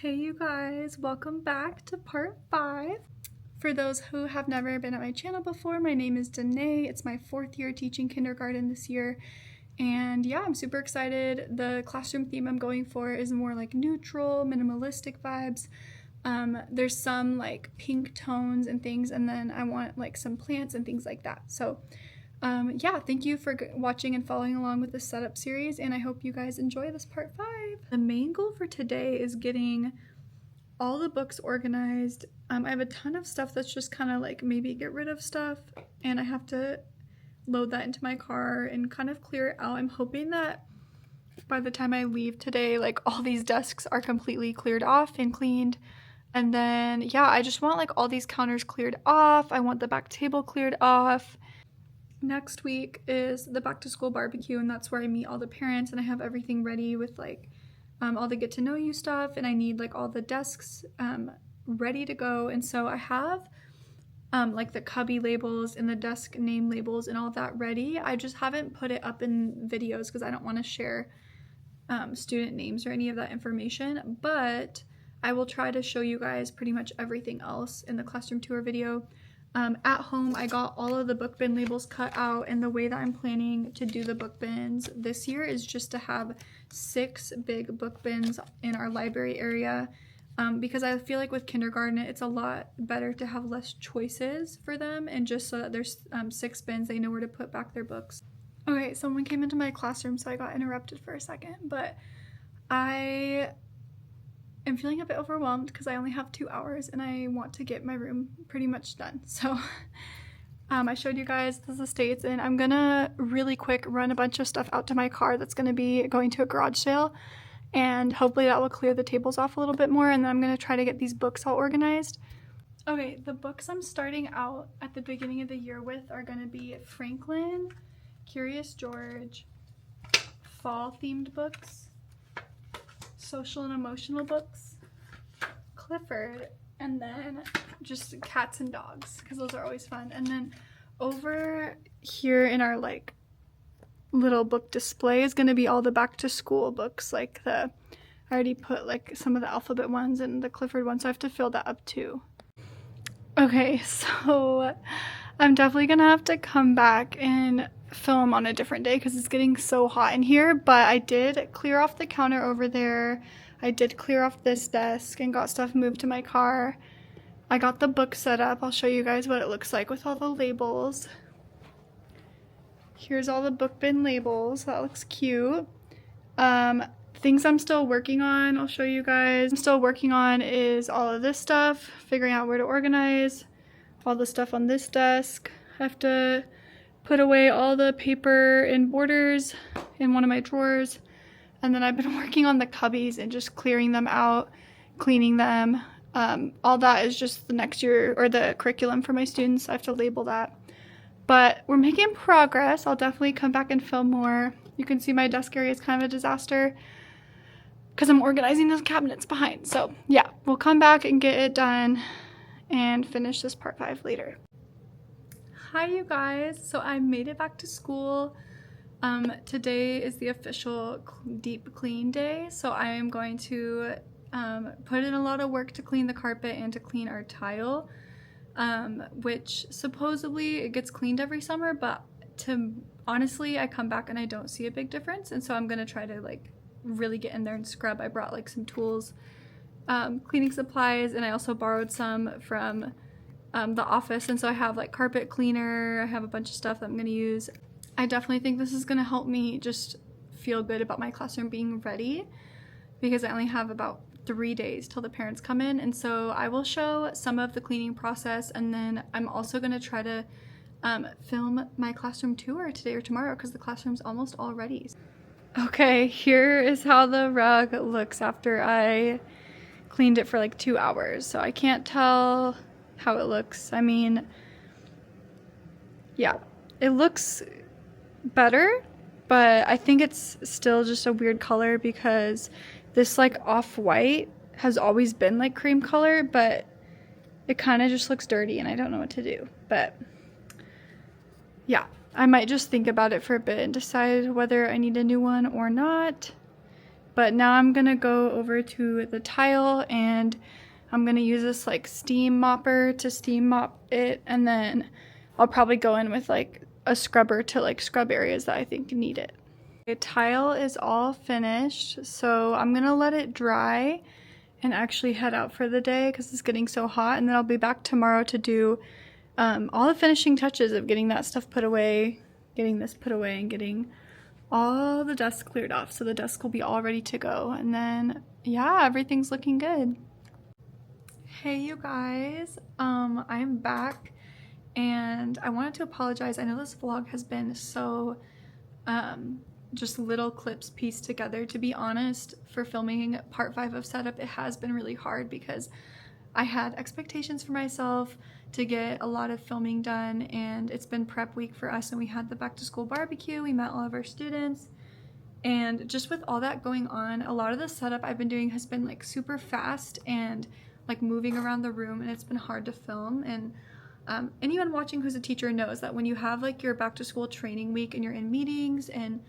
Hey you guys, welcome back to part 5. For those who have never been at my channel before, my name is Danae. It's my 4th year teaching kindergarten this year. And yeah, I'm super excited. The classroom theme I'm going for is more like neutral, minimalistic vibes. There's some like pink tones and things, and then I want like some plants and things like that. So yeah, thank you for watching and following along with this setup series, and I hope you guys enjoy this part 5. The main goal for today is getting all the books organized. I have a ton of stuff that's just kind of like maybe get rid of stuff, and I have to load that into my car and kind of clear it out. I'm hoping that by the time I leave today, like all these desks are completely cleared off and cleaned. And then yeah, I just want like all these counters cleared off. I want the back table cleared off. Next week is the back to school barbecue, and that's where I meet all the parents, and I have everything ready with like all the get to know you stuff, and I need like all the desks ready to go. And so I have like the cubby labels and the desk name labels and all that ready. I just haven't put it up in videos because I don't want to share student names or any of that information, but I will try to show you guys pretty much everything else in the classroom tour video. At home, I got all of the book bin labels cut out, and the way that I'm planning to do the book bins this year is just to have 6 big book bins in our library area, because I feel like with kindergarten, it's a lot better to have less choices for them, and just so that there's 6 bins, they know where to put back their books. Okay, someone came into my classroom, so I got interrupted for a second, but I'm feeling a bit overwhelmed because I only have 2 hours and I want to get my room pretty much done. So I showed you guys the states, and I'm gonna really quick run a bunch of stuff out to my car that's gonna be going to a garage sale, and hopefully that will clear the tables off a little bit more, and then I'm gonna try to get these books all organized. Okay, the books I'm starting out at the beginning of the year with are gonna be Franklin, Curious George, fall themed books, social and emotional books, Clifford, and then just cats and dogs because those are always fun. And then over here in our like little book display is going to be all the back to school books, like I already put like some of the alphabet ones and the Clifford ones, so I have to fill that up too. Okay, so I'm definitely gonna have to come back and film on a different day because it's getting so hot in here, but I did clear off the counter over there. I did clear off this desk and got stuff moved to my car. I got the book set up. I'll show you guys what it looks like with all the labels. Here's all the book bin labels. That looks cute. Things I'm still working on, I'll show you guys. I'm still working on is all of this stuff, figuring out where to organize all the stuff on this desk. I have to put away all the paper and borders in one of my drawers. And then I've been working on the cubbies and just clearing them out, cleaning them. All that is just the next year, or the curriculum for my students. I have to label that. But we're making progress. I'll definitely come back and film more. You can see my desk area is kind of a disaster because I'm organizing those cabinets behind. So yeah, we'll come back and get it done and finish this part 5 later. Hi you guys, so I made it back to school. Today is the official deep clean day, so I am going to put in a lot of work to clean the carpet and to clean our tile, which supposedly it gets cleaned every summer, but honestly I come back and I don't see a big difference, and so I'm gonna try to like really get in there and scrub. I brought like some tools, cleaning supplies, and I also borrowed some from the office, and so I have like carpet cleaner, I have a bunch of stuff that I'm going to use. I definitely think this is going to help me just feel good about my classroom being ready, because I only have about 3 days till the parents come in, and so I will show some of the cleaning process, and then I'm also going to try to film my classroom tour today or tomorrow because the classroom's almost all ready. Okay, here is how the rug looks after I cleaned it for like 2 hours, so I can't tell how it looks. I mean, yeah, it looks better, but I think it's still just a weird color because this like off-white has always been like cream color, but it kind of just looks dirty and I don't know what to do. But yeah, I might just think about it for a bit and decide whether I need a new one or not. But now I'm gonna go over to the tile and I'm gonna use this like steam mopper to steam mop it, and then I'll probably go in with like a scrubber to like scrub areas that I think need it. The tile is all finished, so I'm gonna let it dry and actually head out for the day because it's getting so hot, and then I'll be back tomorrow to do all the finishing touches of getting that stuff put away, getting this put away, and getting all the dust cleared off, so the desk will be all ready to go. And then yeah, everything's looking good. Hey you guys, I'm back and I wanted to apologize. I know this vlog has been so just little clips pieced together. To be honest, for filming part 5 of setup, it has been really hard because I had expectations for myself to get a lot of filming done, and it's been prep week for us, and we had the back to school barbecue, we met all of our students, and just with all that going on, a lot of the setup I've been doing has been like super fast and like moving around the room, and it's been hard to film. And anyone watching who's a teacher knows that when you have like your back to school training week and you're in meetings and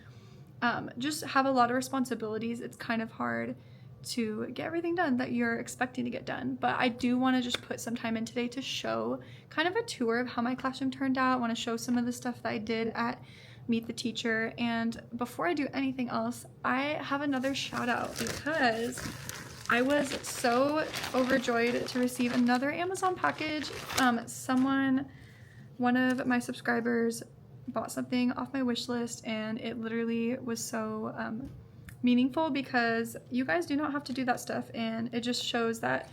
just have a lot of responsibilities, it's kind of hard to get everything done that you're expecting to get done. But I do want to just put some time in today to show kind of a tour of how my classroom turned out. I want to show some of the stuff that I did at Meet the Teacher. And before I do anything else, I have another shout out because I was so overjoyed to receive another Amazon package. One of my subscribers bought something off my wish list, and it literally was so meaningful because you guys do not have to do that stuff, and it just shows that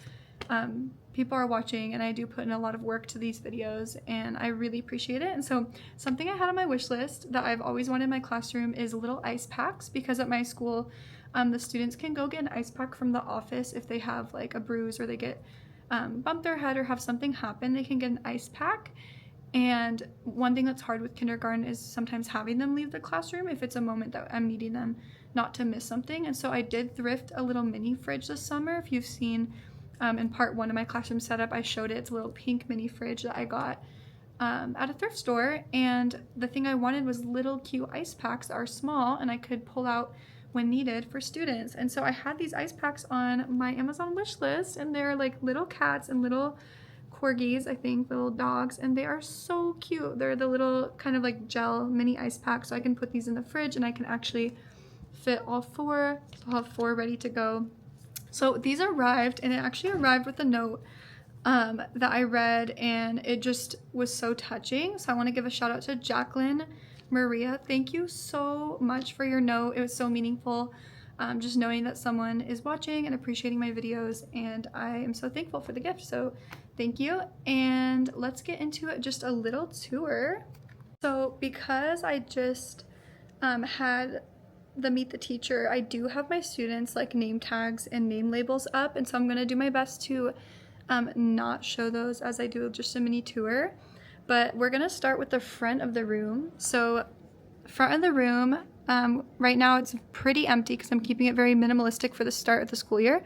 people are watching, and I do put in a lot of work to these videos, and I really appreciate it. And so something I had on my wish list that I've always wanted in my classroom is little ice packs, because at my school the students can go get an ice pack from the office if they have like a bruise or they get bumped their head or have something happen. They can get an ice pack. And one thing that's hard with kindergarten is sometimes having them leave the classroom if it's a moment that I'm needing them not to miss something. And so I did thrift a little mini fridge this summer. If you've seen in part 1 of my classroom setup, I showed it. It's a little pink mini fridge that I got at a thrift store. And the thing I wanted was little cute ice packs that are small and I could pull out when needed for students. And so I had these ice packs on my Amazon wish list, and they're like little cats and little corgis, I think, little dogs, and they are so cute. They're the little kind of like gel mini ice packs, so I can put these in the fridge and I can actually fit all 4. I'll have 4 ready to go. So these arrived, and it actually arrived with a note that I read, and it just was so touching. So I want to give a shout out to Jacqueline Maria. Thank you so much for your note. It was so meaningful, just knowing that someone is watching and appreciating my videos, and I am so thankful for the gift. So thank you, and let's get into it. Just a little tour. So because I just had the Meet the Teacher, I do have my students like name tags and name labels up, and so I'm gonna do my best to not show those as I do just a mini tour. But we're gonna start with the front of the room. So front of the room, right now it's pretty empty because I'm keeping it very minimalistic for the start of the school year.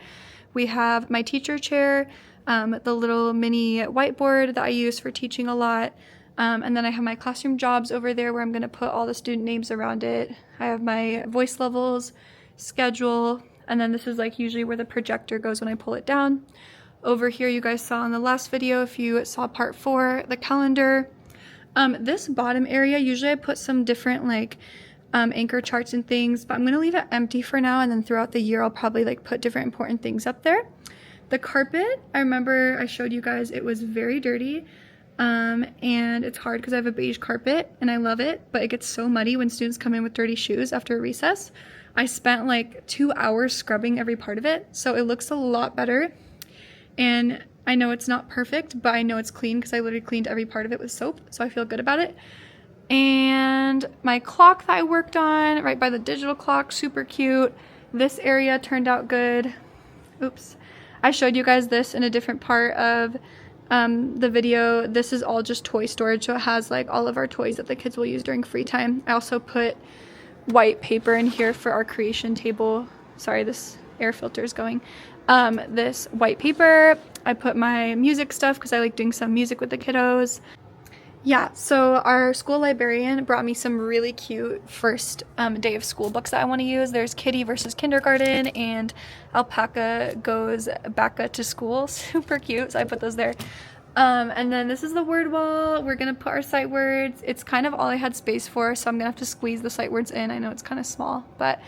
We have my teacher chair, the little mini whiteboard that I use for teaching a lot, and then I have my classroom jobs over there where I'm going to put all the student names around it. I have my voice levels, schedule, and then this is like usually where the projector goes when I pull it down. Over here you guys saw in the last video, if you saw part 4, the calendar. This bottom area, usually I put some different like anchor charts and things, but I'm going to leave it empty for now, and then throughout the year I'll probably like put different important things up there. The carpet, I remember I showed you guys, it was very dirty, and it's hard because I have a beige carpet and I love it, but it gets so muddy when students come in with dirty shoes after a recess. I spent like 2 hours scrubbing every part of it, so it looks a lot better. And I know it's not perfect, but I know it's clean because I literally cleaned every part of it with soap, so I feel good about it. And my clock that I worked on, right by the digital clock, super cute. This area turned out good. Oops. I showed you guys this in a different part of the video. This is all just toy storage, so it has like all of our toys that the kids will use during free time. I also put white paper in here for our creation table. Sorry, this air filter is going. This white paper, I put my music stuff because I like doing some music with the kiddos. Yeah, so our school librarian brought me some really cute first day of school books that I want to use. There's Kitty versus Kindergarten and Alpaca Goes Backa to School. Super cute, so I put those there. And then this is the word wall. We're gonna put our sight words. It's kind of all I had space for, so I'm gonna have to squeeze the sight words in. I know it's kind of small, but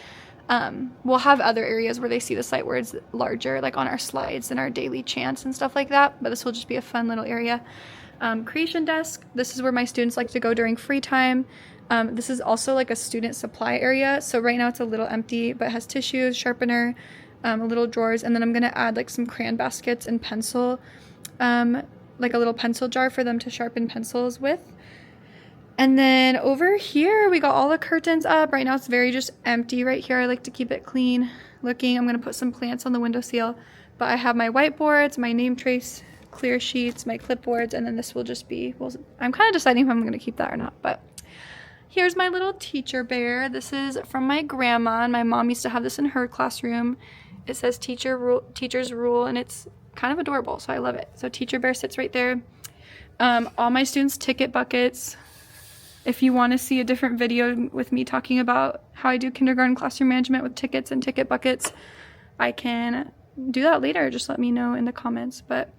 we'll have other areas where they see the sight words larger, like on our slides and our daily chants and stuff like that, but this will just be a fun little area. Creation desk. This is where my students like to go during free time. This is also like a student supply area. So right now it's a little empty, but it has tissues, sharpener, little drawers, and then I'm gonna add like some crayon baskets and pencil, like a little pencil jar for them to sharpen pencils with. And then over here, we got all the curtains up. Right now it's very just empty right here. I like to keep it clean looking. I'm gonna put some plants on the windowsill, but I have my whiteboards, my name trace, clear sheets, my clipboards, and then this will just be, well, I'm kind of deciding if I'm going to keep that or not, but here's my little teacher bear. This is from my grandma, and my mom used to have this in her classroom. It says teacher's rule, and it's kind of adorable, so I love it. So teacher bear sits right there. All my students' ticket buckets. If you want to see a different video with me talking about how I do kindergarten classroom management with tickets and ticket buckets, I can do that later. Just let me know in the comments, but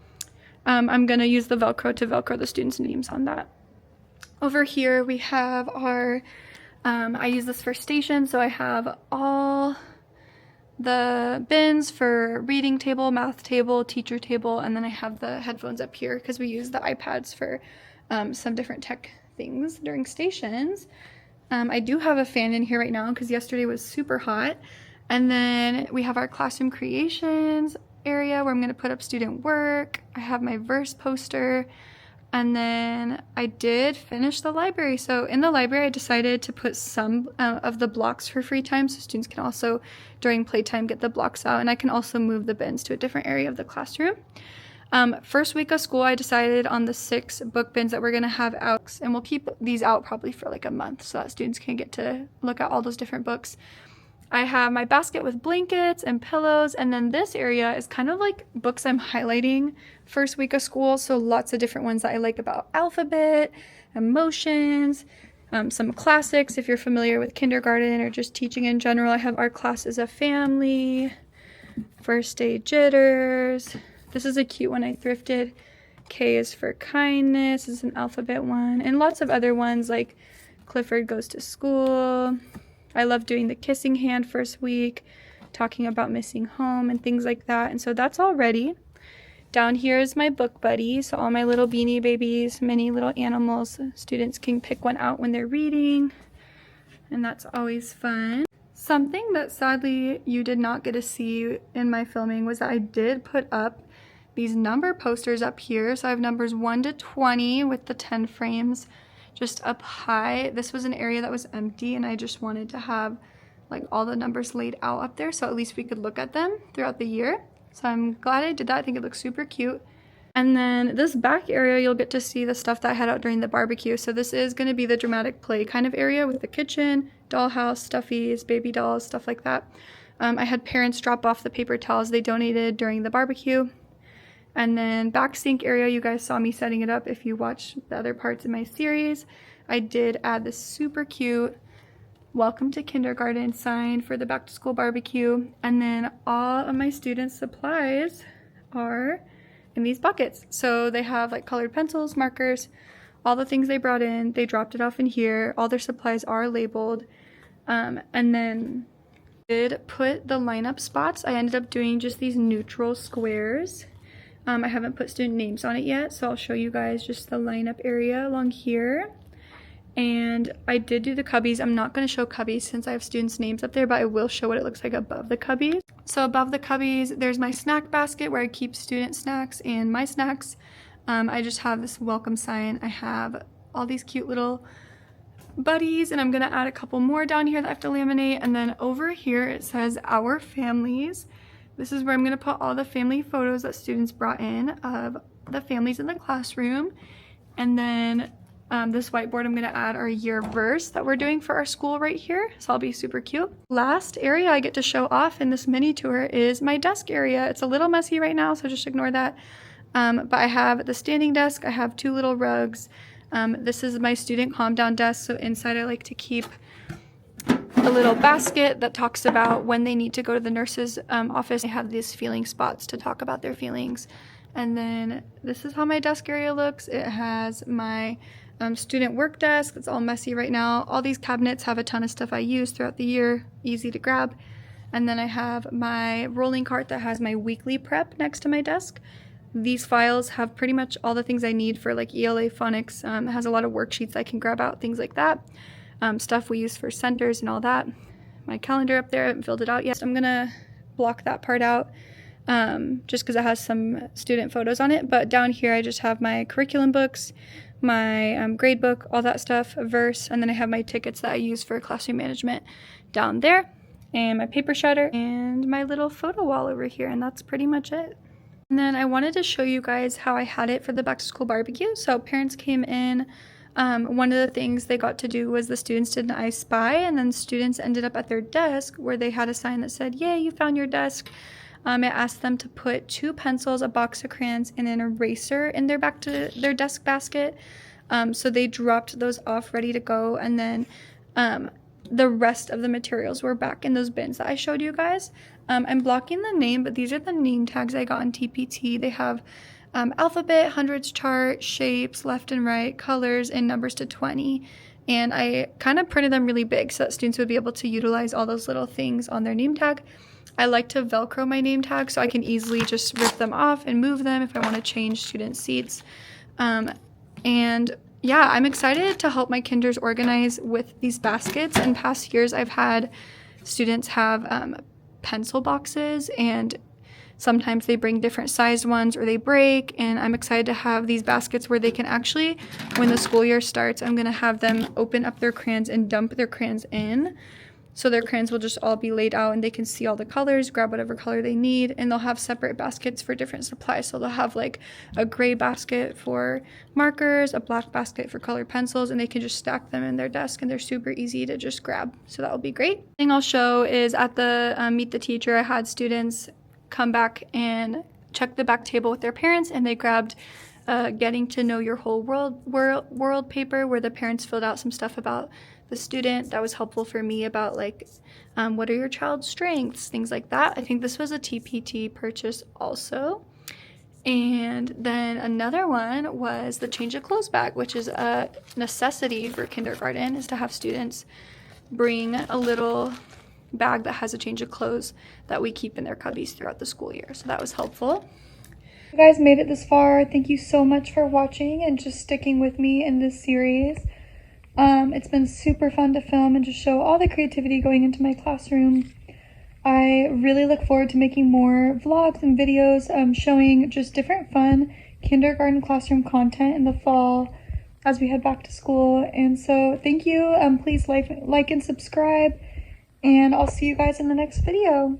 I'm going to use the Velcro to Velcro the students' names on that. Over here we have our, I use this for station, so I have all the bins for reading table, math table, teacher table, and then I have the headphones up here because we use the iPads for some different tech things during stations. I do have a fan in here right now because yesterday was super hot. And then we have our classroom creations area where I'm going to put up student work. I have my verse poster, and then I did finish the library. So in the library I decided to put some of the blocks for free time so students can also during playtime get the blocks out, and I can also move the bins to a different area of the classroom. First week of school I decided on the 6 book bins that we're going to have out, and we'll keep these out probably for like a month so that students can get to look at all those different books. I have my basket with blankets and pillows, and then this area is kind of like books I'm highlighting first week of school, so lots of different ones that I like about alphabet, emotions, some classics if you're familiar with kindergarten or just teaching in general. I have Our Class is a Family, First Day Jitters. This is a cute one I thrifted. K is for Kindness. This is an alphabet one, and lots of other ones like Clifford Goes to School. I love doing the kissing hand first week, talking about missing home and things like that. And so that's all ready. Down here is my book buddy. So all my little beanie babies, many little animals. Students can pick one out when they're reading, and that's always fun. Something that sadly you did not get to see in my filming was that I did put up these number posters up here. So I have numbers 1 to 20 with the 10 frames just up high. This was an area that was empty, and I just wanted to have like all the numbers laid out up there so at least we could look at them throughout the year. So I'm glad I did that. I think it looks super cute. And then this back area, you'll get to see the stuff that I had out during the barbecue. So this is going to be the dramatic play kind of area with the kitchen, dollhouse, stuffies, baby dolls, stuff like that. I had parents drop off the paper towels they donated during the barbecue. And then back sink area, you guys saw me setting it up if you watched the other parts of my series. I did add this super cute Welcome to Kindergarten sign for the back to school barbecue. And then all of my students' supplies are in these buckets. So they have like colored pencils, markers, all the things they brought in. They dropped it off in here. All their supplies are labeled. And then I did put the lineup spots. I ended up doing just these neutral squares. I haven't put student names on it yet, so I'll show you guys just the lineup area along here. And I did do the cubbies. I'm not going to show cubbies since I have students' names up there, but I will show what it looks like above the cubbies. So above the cubbies, there's my snack basket where I keep student snacks and my snacks. I just have this welcome sign. I have all these cute little buddies, and I'm going to add a couple more down here that I have to laminate. And then over here it says Our Families. This is where I'm going to put all the family photos that students brought in of the families in the classroom. And then this whiteboard, I'm going to add our year verse that we're doing for our school right here. So I'll be super cute. Last area I get to show off in this mini tour is my desk area. It's a little messy right now, so just ignore that. But I have the standing desk. I have 2 little rugs. This is my student calm down desk. So inside I like to keep a little basket that talks about when they need to go to the nurse's office. They have these feeling spots to talk about their feelings. And then this is how my desk area looks. It has my student work desk. It's all messy right now. All these cabinets have a ton of stuff I use throughout the year, easy to grab. And then I have my rolling cart that has my weekly prep next to my desk. These files have pretty much all the things I need for like ELA phonics. It has a lot of worksheets I can grab out, things like that. Stuff we use for centers and all that. My calendar up there, I haven't filled it out yet. I'm gonna block that part out just because it has some student photos on it. But down here I just have my curriculum books, my grade book, all that stuff, a verse, and then I have my tickets that I use for classroom management down there, and my paper shredder, and my little photo wall over here, and that's pretty much it. And then I wanted to show you guys how I had it for the back to school barbecue. So parents came in. One of the things they got to do was the students did an I Spy, and then students ended up at their desk where they had a sign that said, "Yay, you found your desk." It asked them to put 2 pencils, a box of crayons, and an eraser in their desk basket. So they dropped those off ready to go, and then the rest of the materials were back in those bins that I showed you guys. I'm blocking the name, but these are the name tags I got in TPT. They have alphabet, hundreds chart, shapes, left and right, colors, and numbers to 20. And I kind of printed them really big so that students would be able to utilize all those little things on their name tag. I like to Velcro my name tag so I can easily just rip them off and move them if I want to change student seats. And yeah, I'm excited to help my kinders organize with these baskets. In past years, I've had students have pencil boxes, and sometimes they bring different sized ones or they break, and I'm excited to have these baskets where they can actually, when the school year starts, I'm going to have them open up their crayons and dump their crayons in. So their crayons will just all be laid out and they can see all the colors, grab whatever color they need, and they'll have separate baskets for different supplies. So they'll have like a gray basket for markers, a black basket for colored pencils, and they can just stack them in their desk, and they're super easy to just grab. So that will be great. The thing I'll show is at the Meet the Teacher, I had students come back and check the back table with their parents, and they grabbed Getting to Know Your Whole World paper where the parents filled out some stuff about the student. That was helpful for me about like what are your child's strengths, things like that. I think this was a TPT purchase also. And then another one was the change of clothes bag, which is a necessity for kindergarten, is to have students bring a little bag that has a change of clothes that we keep in their cubbies throughout the school year. So that was helpful. You guys made it this far. Thank you so much for watching and just sticking with me in this series. It's been super fun to film and just show all the creativity going into my classroom. I really look forward to making more vlogs and videos showing just different fun kindergarten classroom content in the fall as we head back to school. And so thank you. Please like and subscribe, and I'll see you guys in the next video.